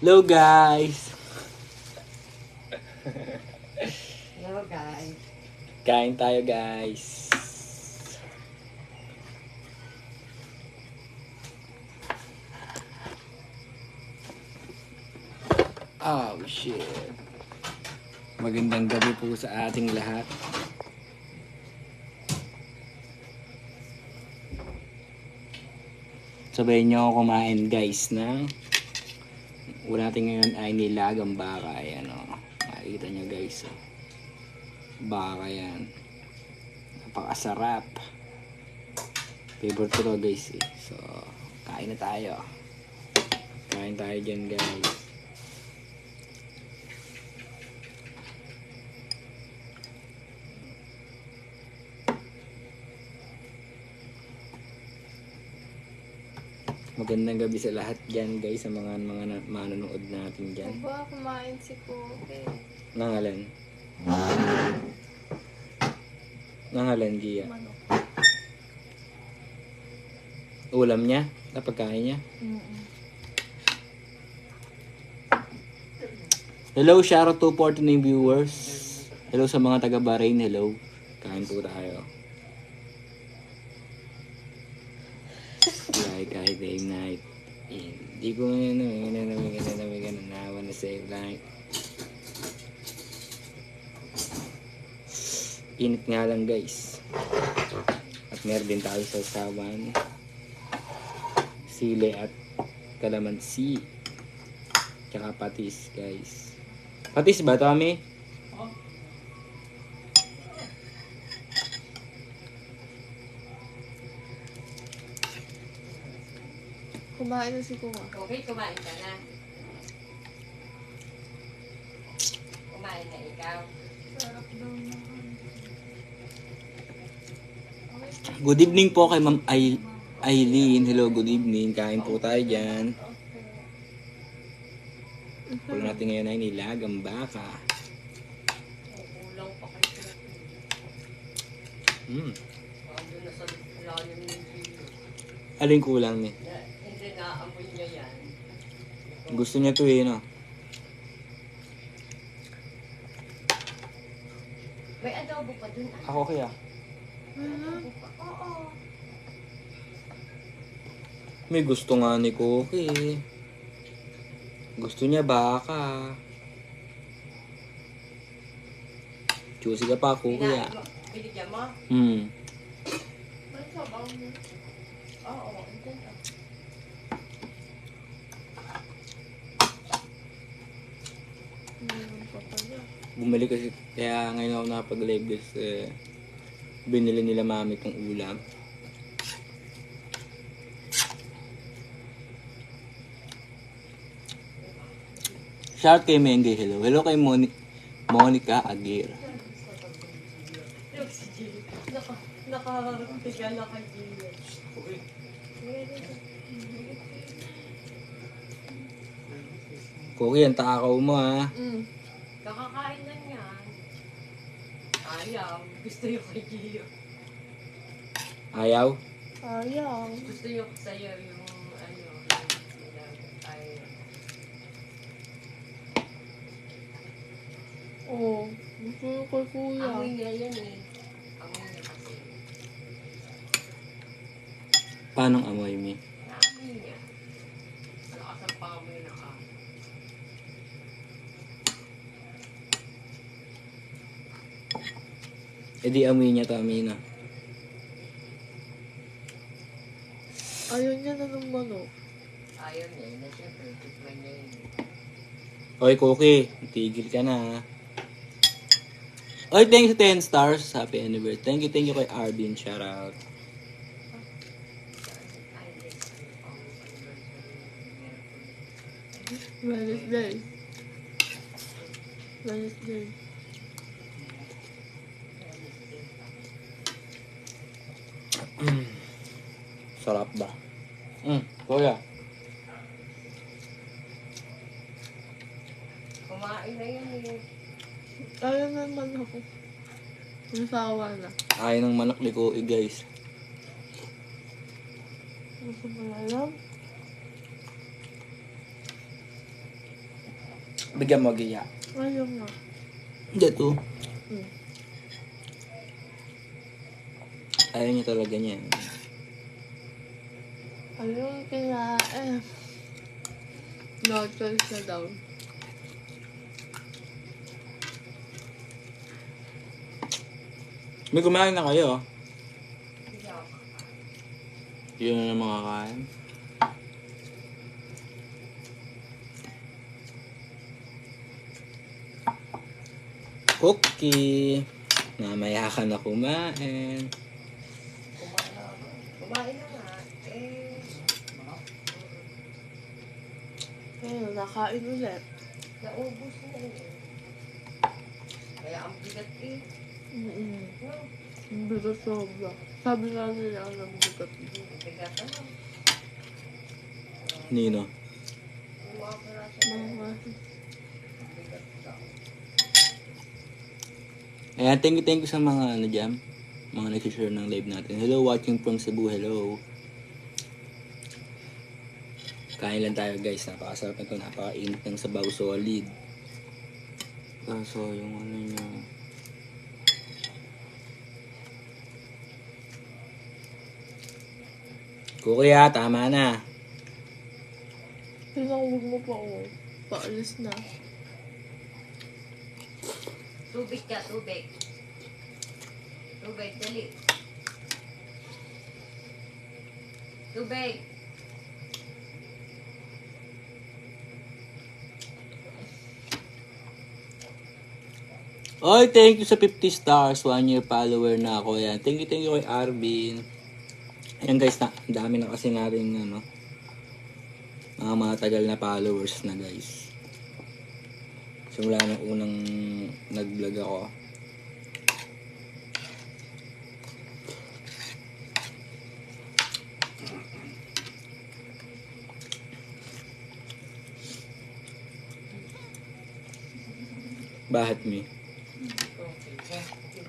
Hello guys! Hello guys. Kain tayo guys. Oh shit. Magandang gabi po sa ating lahat. Sabayin nyo ako kumain guys na wala natin ngayon ay nilagang baka. Ayan o. Makikita nyo guys. Oh. Baka yan. Napakasarap. Favorite ko to guys eh. So, kain na tayo. Kain tayo dyan guys. Magandang gabi sa lahat dyan guys, sa mga manonood natin dyan. Ba, kumain si Kobe. Nangalan? Nangalan, Gia? Manok. Ulam niya? Napagkain niya? Hello, shoutout to 49 viewers. Hello sa mga taga Bahrain, hello. Kain po tayo. Kahit day night. Hindi ko ganun. I wanna save life. Init nga lang guys. At meron din tayo sa sawan. Sili at kalamansi. Tsaka patis guys. Patis ba, Tommy? Kumain na si Kuya. Okay, kumain ka na. Kumain na ikaw. Sarap daw na. Good evening po kay Ma'am Aileen. Hello, good evening. Kain po tayo dyan. Ulam natin ngayon ay nilagang baka. Kulang pa kayo. Doon na sa lalim ng kilo. Aling kulang niya? Hindi naamoy niya yan. Gusto niya to eh, no? May adobo pa dun. Ako kaya? Oo. May gusto nga ni Cookie. Gusto niya baka. Choosy ka pa, Cookie ah. Binigyan mo? May sabaw mo. Oo, andyan ka. Meron pa pala. Bumalik kasi, kaya ngayon ako nakapag-live this, binili nila mami tong ulam. Shout kay Mengge, hello. Hello kay Monica Aguirre. Nakatiga na kay Gio. Cookie, ang takaw mo ha. Kakakain lang yan. Ayaw. Gusto yung kay Gio. Ayaw? Sayang. Gusto yung sa'yo yung ano. Ayaw. Oo. Gusto yung kay Kuya. Amoy niya yan eh. Amoy niya kasi. Paano ang amoy mi? Naamoy niya. Malakas ang pangamoy na ka. E di amoy niya to, Amina. Ayaw niya na ng manok. Ayaw niya yun na siyempre. Tikman niya yun. Oy, Cookie, tigil ka na ha. Oy, thank you 10 stars. Happy anniversary. Thank you kay Arvin. Shout out. Wednesday. Wednesday. Sarap ba? Kuya. Kumain na yun eh. Ayaw na ng manok. Nasawa na. Ayaw ng manok ni Cookie guys. Gusto mo na alam? Bigyan mo, Gia. Ayaw nga. Hindi to. Hmm. Ayaw niya talaga niya. Ayaw kinain. No choice na daw. May kumain na kayo. Hindi ako kakain. Yun na mga kain. Cookie. Mamaya ka na kumain. Kumain na nga. Ayun, nakain ulit. Naubos na eh. Kaya ang bigat eh. Mm-mm. No, Ang bigat sobra. Sabi nga nila ang bigat. bigat ano. Nino. Yung mga piraso na Mga bigat daw. Ayan, thank you sa mga ano dyan. Mga nag-share ng live natin. Hello, watching from Cebu. Hello. Kain lang tayo guys. Napakasarap nito. Napakainit ng sabaw solid. Kaso yung ano nyo. Kuya, tama na. Pinawag mo pa ako. Paalis na. Tubig ka, tubig. Tubig, dali. Tubig. Oy, thank you sa 50 stars. 1 year follower na ako. Yan. Thank you kay Arvin. Ayan guys, ang dami na kasi natin ano, mga matagal na followers na guys. Simula nung unang nag-vlog ako. Bakit mi?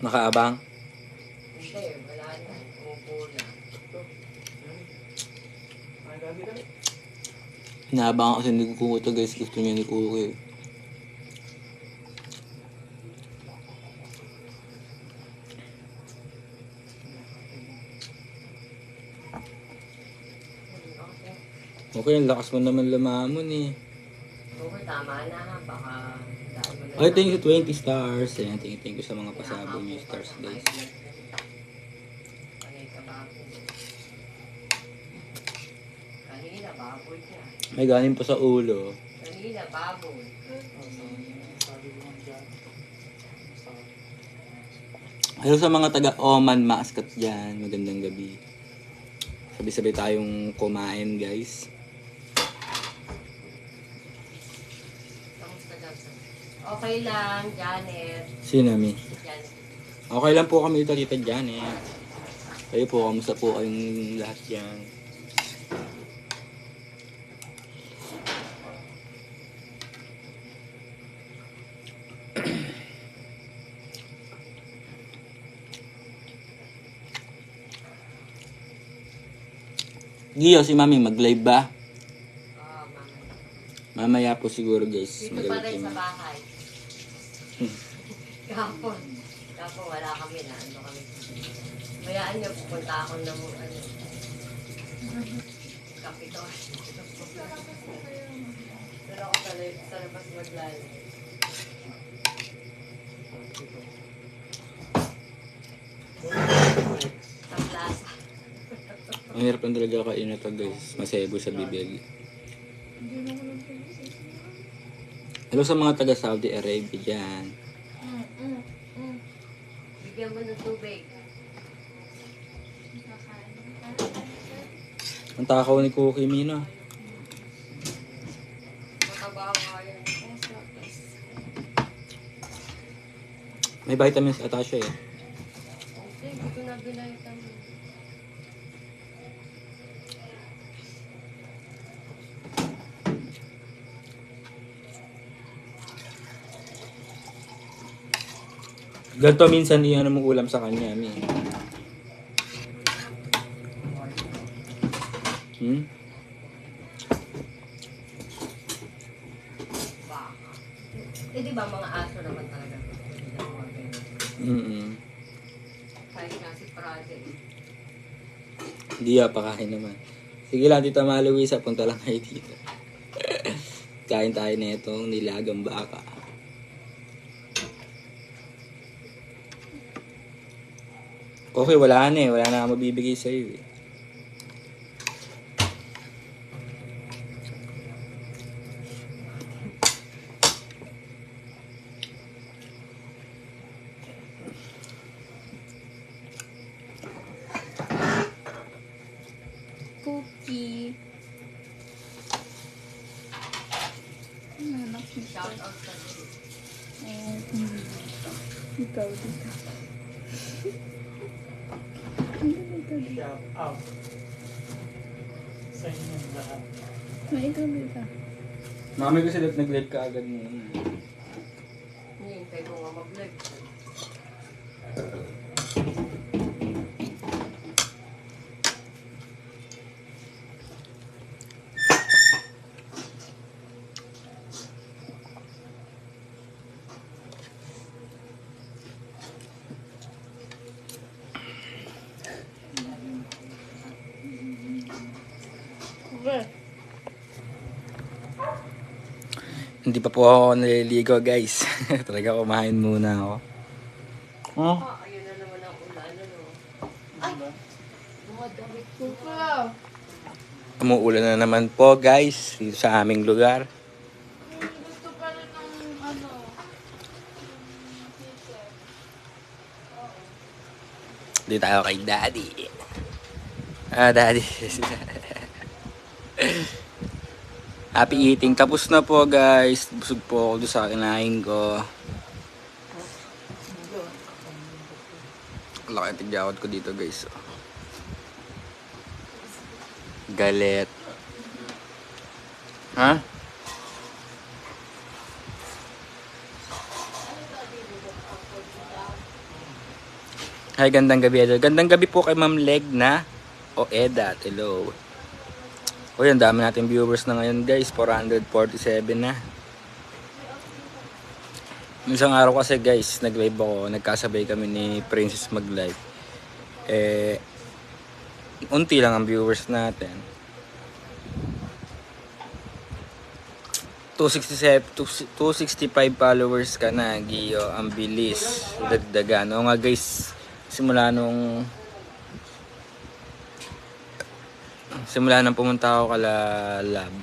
Nakaabang? Hindi, wala na. Umupo na. Inaabang ako kasi ni Kuko to guys. Gusto niya ni Kuko eh. Okay, ang lakas mo naman lumamon eh. Okay, tama na ha. Baka dahil mo na Ay, thank you 20 stars. Ayan, thank you sa mga pasabog niyo stars guys. Panay ka baboy. Kanina, baboy ka. May galing pa sa ulo. Kanina, baboy. Hello sa mga taga Oman Muscat dyan. Magandang gabi. Sabi-sabi tayong kumain guys. Kamusta Johnson? Okay lang, Janet. Sinami. Janet. Okay lang po kami dito, Tita Janet. Kayo po, kamusta po kayong lahat dyan? Giyo, si Mami, mag-live ba? Oh, mama. Mamaya po siguro guys. Dito pa Mag-live rin si sa Mami. bahay. Kapon. Kapon, wala kami na. Ano kami. Mayaan niyo, pupunta ako ng ano. Kapitol. Pero ako sa labas maglala. Sa plaza. Ang hirap lang talaga kain na to guys. Masebo sa bibig. Hello sa mga taga Saudi Arabia dyan. Bigyan mo ng tubig. Ang takaw ni Cookie Mina. Mataba nga yan. May vitamins ata siya eh. Hindi, hindi ko na binalitan. Ganto minsan iyan ang ulam sa kanya, Mi. Baka. Eh di ba mga aso naman talaga. Hindi na mga ganyan. Mm. Kahit nga si Prade. Hindi pakain naman. Sige lang, Tita Maluisa, punta lang kayo dito. Kain tayo na itong nilagang baka. Okay, wala na eh. Wala na akong mabibigay sa'yo eh. Cookie. Anak ni Shout out sa ikaw dito. Shout out sa inyong lahat. May ikaw dito. Mami ko sila nag-live ka agad muna. Hihintay ko nga mag-live. Okay. Hindi pa po ako naliligo guys. Talaga kumain muna ako. Oh. Ah, ayun na naman ang ulan. Ano? Mga damit ko. Wow. Umuulan na naman po guys dito sa aming lugar. Gusto pa rin ng ano. Dito tayo kay Daddy. Daddy. Happy eating. Tapos na po guys. Busog po ako doon sa kinain ko. Laki ang tigyawad ko dito guys. Galit. Ha? Hi, gandang gabi. Gandang gabi po kay Ma'am Legna o Eda. Hello. Uy, ang dami natin viewers na ngayon guys. 447 na. Isang araw kasi guys, nag-live ako. Nagkasabay kami ni Princess mag-live. Unti lang ang viewers natin. 265 followers ka na, Giyo. Ang bilis. Dagdagan. O nga guys, simula nung pumunta ako kala Lab,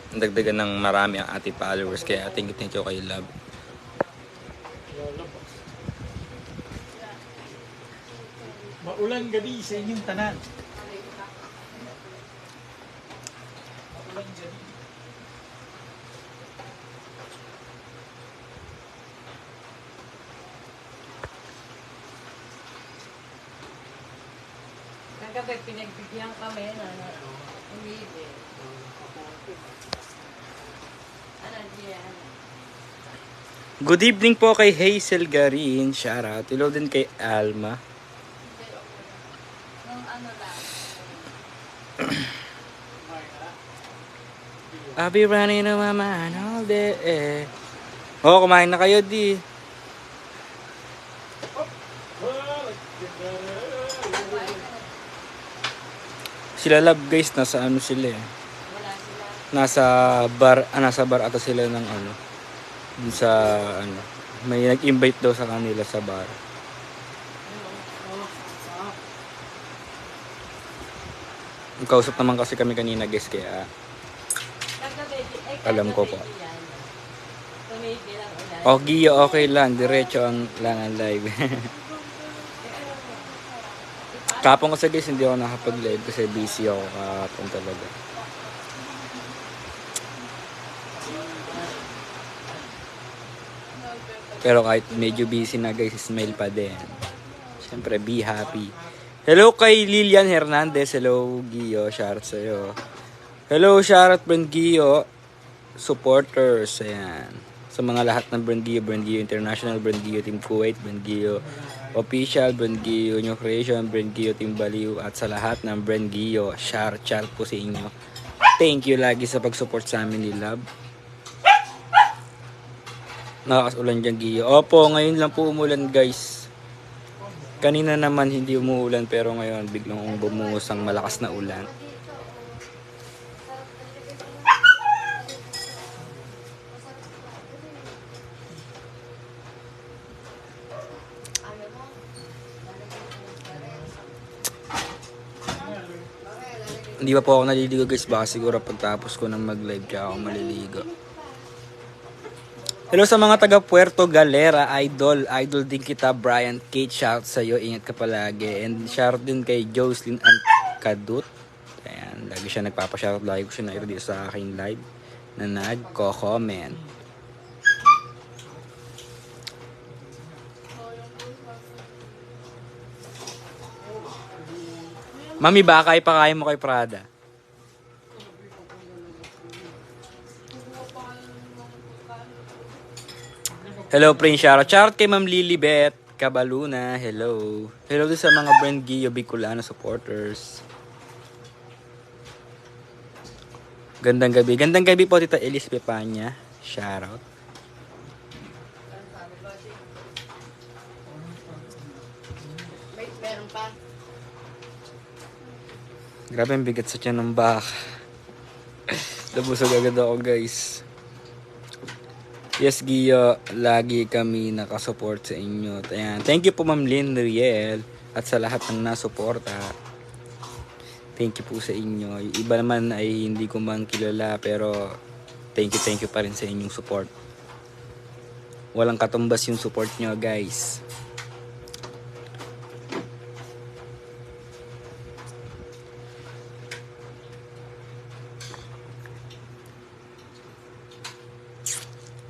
dagdagan ng marami ang ating followers, kaya thank you kay Lab. Maulang gabi sa inyong tanan. Maulang gabi. Kagabi, pinagbigyan kami na umili. Ano diyan? Good evening po kay Hazel Garin, shoutout. Hello din kay Alma. Nung ano lang. I'll be running on my mind all day. Oh, kumain na kayo di. Sila Lab guys, nasa ano sila eh. Wala sila. Nasa bar ata sila ng ano. Dun sa ano. May nag-invite daw sa kanila sa bar. Kausap naman kasi kami kanina guys, kaya Kagabi, alam ko po. Tumigil ang ulan. Oh, Giyo, okay lang. Diretso ang lang ang live. Kapon kasi guys, hindi ako nakapag-live kasi busy ako kapon talaga. Pero kahit medyo busy na guys, smile pa din. Siyempre, be happy. Hello kay Lilian Hernandez. Hello, Giyo. Shoutout sa'yo. Hello, shoutout Brand Giyo. Supporters. Ayan. Sa mga lahat ng Brand Giyo International, Brand Giyo Team Kuwait, Brand Giyo Official, Brand Giyo New Creation, Brand Giyo Team Baliw, at sa lahat ng Brand Giyo, shoutout po sa inyo. Thank you lagi sa pag-support sa amin ni Love. Nakakasulan dyan, Gio. Opo, ngayon lang po umulan, guys. Kanina naman hindi umuulan, pero ngayon biglang bumuhos ang malakas na ulan. Hindi pa po ako naliligo, guys. Baka siguro pagtapos ko ng mag-live kaya ako maliligo. Hello sa mga taga Puerto Galera, idol. Idol din kita, Brian Kate. Shout sa iyo, ingat ka palagi. And shout din kay Jocelyn Kadut. Ayan, lagi siya nagpapashoutout. Lagi ko siya na dito sa aking live na nagko-comment. Mami, baka ipakain mo kay Prada. Hello, Prince. Shoutout kay Ma'am Lilibet Cabaluna. Hello. Hello din sa mga Brand Gio Bicolano supporters. Gandang gabi. Gandang gabi po, Tita Elis Pepanya. Shoutout. Meron pa. Grabe ang bigat sa tiyan ng baka. Nabusog agad ako, guys. Yes, Gio, lagi kami nakasupport sa inyo. Ayan. Thank you po, Ma'am Lynn Riel, at sa lahat ng nasuporta. Thank you po sa inyo. Yung iba naman ay hindi ko man kilala, pero thank you pa rin sa inyong support. Walang katumbas yung support nyo, guys.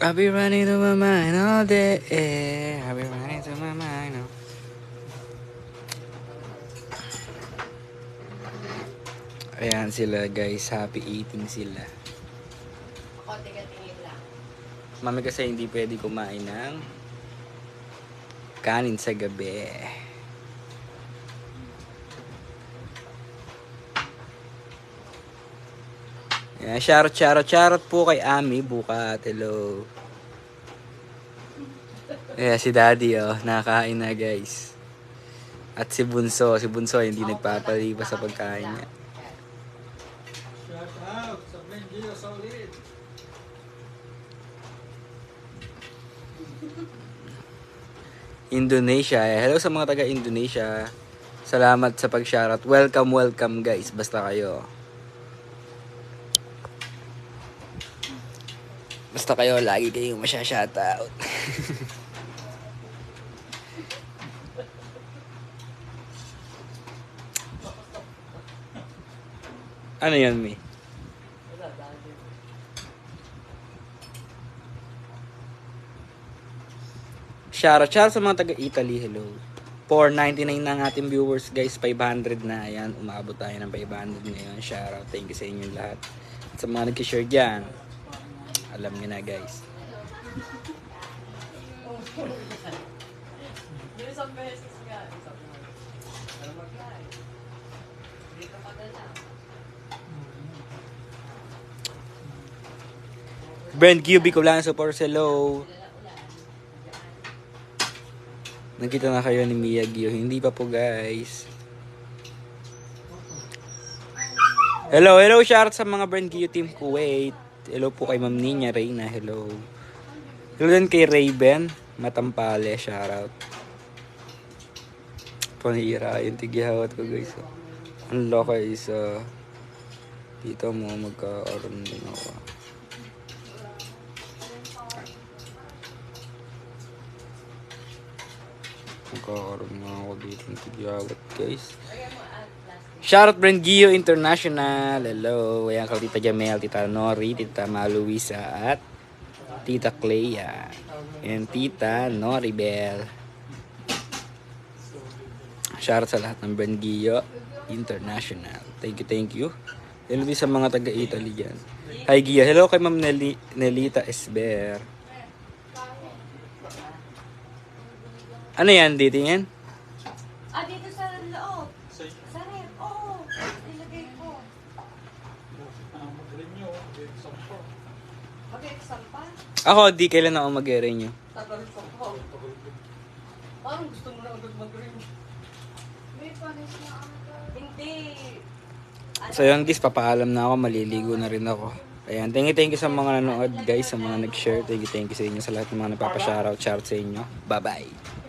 I'll be running through my mind all day. I'll be running through my mind. Ayan sila, guys. Happy eating sila. Ako, tiga-tingin lang. Mami kasi hindi pwede kumain ng kanin sa gabi. Ayan, charot po kay Ami bukat. Hello. Ayan, si Daddy, oh. Nakakain na, guys. At si Bunso hindi nagpapalipas sa pagkain niya. Shout out sa Brand Gio Solid. Indonesia. Hello sa mga taga Indonesia. Salamat sa pag-shoutout. Welcome, guys. Basta kayo. Basta kayo, lagi kayong masya-shoutout. Ano yan, Mi? Shoutout sa mga taga-Italy. Hello. 499 na ang ating viewers, guys. 500 na. Ayan, umabot tayo ng 500 ngayon. Shoutout. Thank you sa inyo lahat. At sa mga nag-share dyan, alam nyo na, guys. Isang beses nga. Dito pa ka lang. Brand Gio Bicolano support. Hello. Nakita na kayo ni Mia Gio. Hindi pa po, guys. Hello. Shoutout sa mga Brand Gio Team Kuwait. Hello po kay Ma'am Nina Reyna. Hello. Hello din kay Raven Matampale. Shoutout. Panira yung tigihawat ko, guys. Ang loko is dito mo magkakaroon din ako. Magkakaroon nga ako dito ng tigihawat, guys. Shoutout Brand Gio International. Hello. Ayan ka Tita Jamel, Tita Nori, Tita Maluisa at Tita Clea. And Tita Noribel. Shoutout sa lahat ng Brand Gio International. Thank you. Hello din sa mga taga-Italy dyan. Hi Gio. Hello kay Ma'am Nelita Esber. Ano yan? Dito yan? Ah, dito sa loob. Sa rep. Oo. Nilagay ko. Magaling nyo. Sampo. Mag-exam pa? Ako, di kailan ako mag-renew. Tagal ko po. Parang gusto mo na agad mag-renew. Hindi. So yun guys, papaalam na ako, maliligo na rin ako. Ayan, thank you sa mga nanood guys, sa mga nag-share. Thank you sa inyo sa lahat ng mga nagpapa-shoutout sa inyo. Bye-bye.